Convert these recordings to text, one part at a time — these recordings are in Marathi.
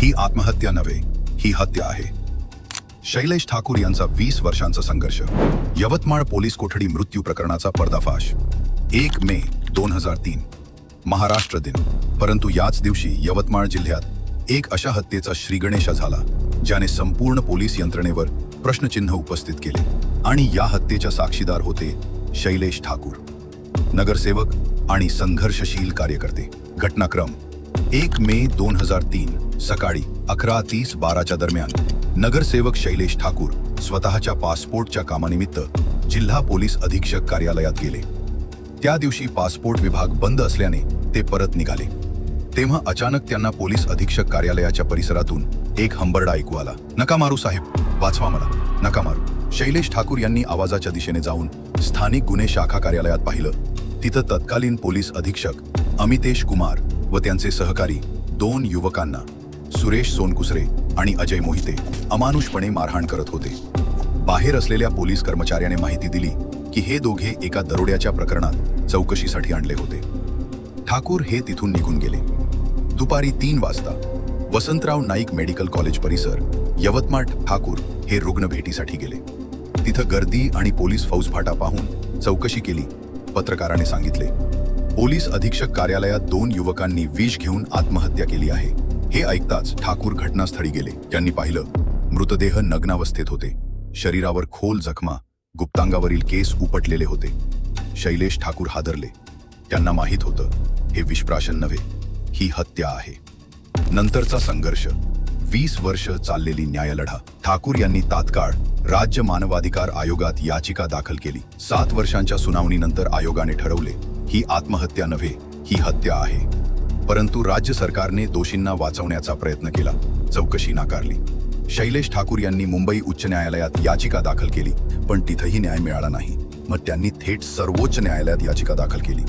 ही आत्महत्या नव्हे, ही हत्या आहे. शैलेश ठाकूर यांचा 20 वर्षांचा संघर्ष. यवतमाळ पोलीस कोठडी मृत्यू प्रकरणाचा पर्दाफाश. 1 मे 2003 महाराष्ट्र दिन. परंतु याच दिवशी यवतमाळ जिल्ह्यात एक अशा हत्येचा श्रीगणेशा झाला ज्याने संपूर्ण पोलीस यंत्रणेवर प्रश्नचिन्ह उपस्थित केले. आणि या हत्येच्या साक्षीदार होते शैलेश ठाकूर, नगरसेवक आणि संघर्षशील कार्यकर्ते. घटनाक्रम 1 मे 2003 सकाळी 11:30-12च्या दरम्यान नगरसेवक शैलेश ठाकूर स्वतःच्या पासपोर्टच्या कामानिमित्त जिल्हा पोलीस अधीक्षक कार्यालयात गेले. त्या दिवशी पासपोर्ट विभाग बंद असल्याने ते परत निघाले. तेव्हा अचानक त्यांना पोलीस अधीक्षक कार्यालयाच्या परिसरातून एक हंबरडा ऐकू आला. "नका मारू साहेब, वाचवा मला, नका मारू." शैलेश ठाकूर यांनी आवाजाच्या दिशेने जाऊन स्थानिक गुन्हे शाखा कार्यालयात पाहिलं. तिथं तत्कालीन पोलीस अधीक्षक अमितेश कुमार व त्यांचे सहकारी 2 युवकांना, सुरेश सोनकुसरे आणि अजय मोहिते, अमानुषपणे मारहाण करत होते. बाहेर असलेल्या पोलीस कर्मचाऱ्याने माहिती दिली की हे दोघे एका दरोड्याच्या प्रकरणात चौकशीसाठी आणले होते. ठाकूर हे तिथून निघून गेले. दुपारी 3 वाजता वसंतराव नाईक मेडिकल कॉलेज परिसर, यवतमाळ. ठाकूर हे रुग्ण भेटीसाठी गेले. तिथं गर्दी आणि पोलीस फौजफाटा पाहून चौकशी केली. पत्रकाराने सांगितले, पोलीस अधीक्षक कार्यालयात 2 युवकांनी विष घेऊन आत्महत्या केली आहे. हे ऐकताच ठाकूर घटनास्थळी गेले. त्यांनी पाहिलं, मृतदेह नग्नावस्थेत होते. शरीरावर खोल जखमा, गुप्तांगावरील केस उपटलेले होते. शैलेश ठाकूर हादरले. त्यांना माहीत होतं, हे विषप्राशन नव्हे, ही हत्या आहे. नंतरचा संघर्ष. 20 वर्ष चाललेली न्यायलढा. ठाकूर यांनी तात्काळ राज्य मानवाधिकार आयोगात याचिका दाखल केली. 7 वर्षांच्या सुनावणीनंतर आयोगाने ठरवले, ही आत्महत्या नव्हे, ही हत्या आहे. परंतु राज्य सरकारने दोषींना वाचवण्याचा प्रयत्न केला. चौकशी नाकारली. शैलेश ठाकूर यांनी मुंबई उच्च न्यायालयात याचिका दाखल केली, पण तिथंही न्याय मिळाला नाही. मग त्यांनी थेट सर्वोच्च न्यायालयात याचिका दाखल केली.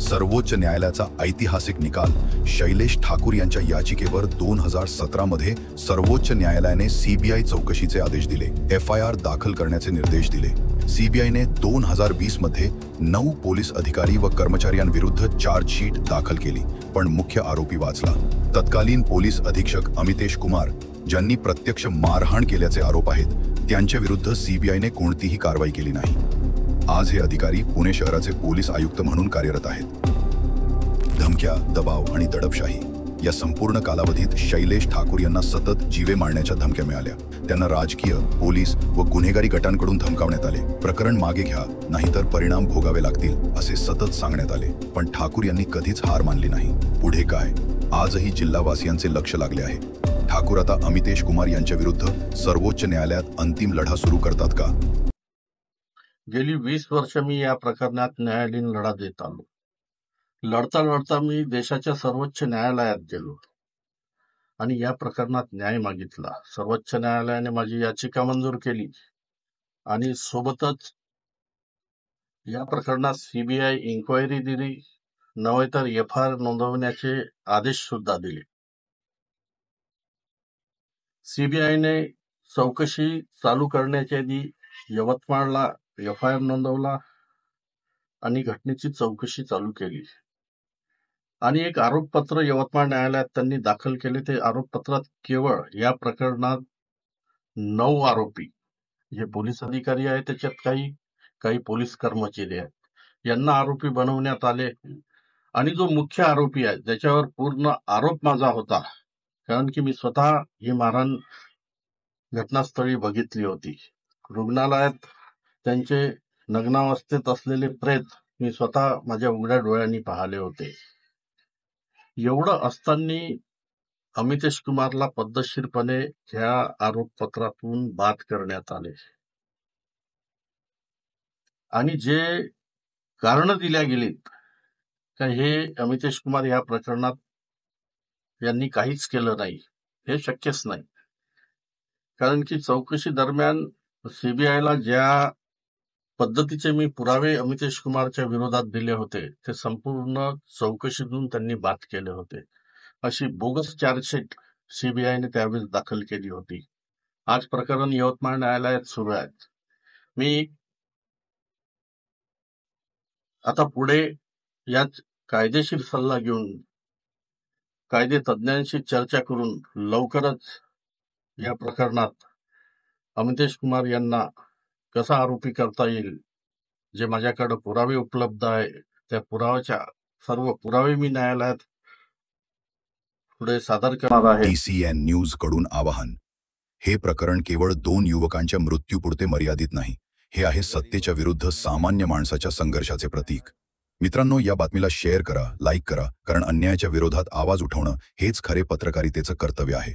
सर्वोच्च न्यायालयाचा ऐतिहासिक निकाल. शैलेश ठाकूर यांच्या याचिकेवर 2017 मध्ये सर्वोच्च न्यायालयाने सीबीआय चौकशीचे आदेश दिले. FIR दाखल करण्याचे निर्देश दिले. सीबीआयने 2020 मध्ये 9 पोलीस अधिकारी व कर्मचाऱ्यांविरुद्ध चार्जशीट दाखल केली, पण मुख्य आरोपी वाचला. तत्कालीन पोलीस अधीक्षक अमितेश कुमार, ज्यांनी प्रत्यक्ष मारहाण केल्याचे आरोप आहेत, त्यांच्या विरुद्ध सीबीआयने कोणतीही कारवाई केली नाही. आज हे अधिकारी पुणे शहराचे पोलीस आयुक्त म्हणून कार्यरत आहेत. धमक्या, दबाव आणि दडपशाही या संपूर्ण कालावधीत शैलेश ठाकूर यांना सतत जीवे मारण्याच्या धमक्या मिळाल्या. त्यांना राजकीय, पोलीस व गुन्हेगारी गटांकडून धमकावण्यात आले. प्रकरण मागे घ्या, नाहीतर परिणाम भोगावे लागतील, असे सतत सांगण्यात आले. पण ठाकूर यांनी कधीच हार मानली नाही. पुढे काय? आजही जिल्हावासियांचे लक्ष लागले आहे. ठाकूर आता अमितेश कुमार यांच्या विरुद्ध सर्वोच्च न्यायालयात अंतिम लढा सुरू करतात का? गेली 20 वर्ष मी या प्रकरणात न्यायालयीन लढा देत आलो. लढता लढता मी देशाच्या सर्वोच्च न्यायालयात गेलो आणि या प्रकरणात न्याय मागितला. सर्वोच्च न्यायालयाने माझी याचिका मंजूर केली आणि सोबतच या प्रकरणात सीबीआय इन्क्वायरी दिली, नव्हे तर FIR नोंदवण्याचे आदेश सुद्धा दिले. सीबीआयने चौकशी चालू करण्याच्या आधी यवतमाळला FIR नोंदवला आणि घटनेची चौकशी चालू केली. आणि एक आरोपपत्र यवतमाळ न्यायालयात त्यांनी दाखल केले. ते आरोपपत्रात केवळ या प्रकरणात 9 आरोपी, जे पोलीस अधिकारी आहेत, त्याच्यात काही पोलीस कर्मचारी आहेत, यांना आरोपी बनवण्यात आले. आणि जो मुख्य आरोपी आहे, त्याच्यावर पूर्ण आरोप माझा होता, कारण की मी स्वतः ही मारहाण घटनास्थळी बघितली होती. रुग्णालयात त्यांचे नग्नावस्थेत असलेले प्रेत मी स्वतः माझ्या उघड्या डोळ्यांनी पाहिले होते. एवढं असताना अमितेश कुमारला पद्धतशीरपणे ह्या आरोपपत्रातून बाद करण्यात आले. आणि जे कारण दिल्या गेलीत का हे अमितेश कुमार या प्रकरणात यांनी काहीच केलं नाही, हे शक्यच नाही. कारण की चौकशी दरम्यान सीबीआयला ज्या पद्धतीचे मी पुरावे अमितेश कुमारच्या विरोधात दिले होते, ते संपूर्ण चौकशीतून त्यांनी बाद केले होते. अशी बोगस चार्जशीट सीबीआयने त्यावेळेस दाखल केली होती. आज प्रकरण यवतमाळ न्यायालयात सुरू आहे. मी आता पुढे यात कायदेशीर सल्ला घेऊन कायदे तज्ज्ञांशी चर्चा करून लवकरच या प्रकरणात अमितेश कुमार यांना कसा आरोपी करता येईल, जे माझ्याकडे पुरावे उपलब्ध आहे त्या पुराव्याच्या सर्व पुरावे मी न्यायालयात पुढे सादर करणार आहे. TCN न्यूज कडून आवाहन. हे प्रकरण केवळ 2 युवकांच्या मृत्यूपुरते मर्यादित नाही. हे आहे सत्तेच्या विरुद्ध सामान्य माणसाच्या संघर्षाचे प्रतीक. मित्रांनो, या बातमीला शेअर करा, लाईक करा, कारण अन्यायाच्या विरोधात आवाज उठवणं हेच खरे पत्रकारितेचं कर्तव्य आहे.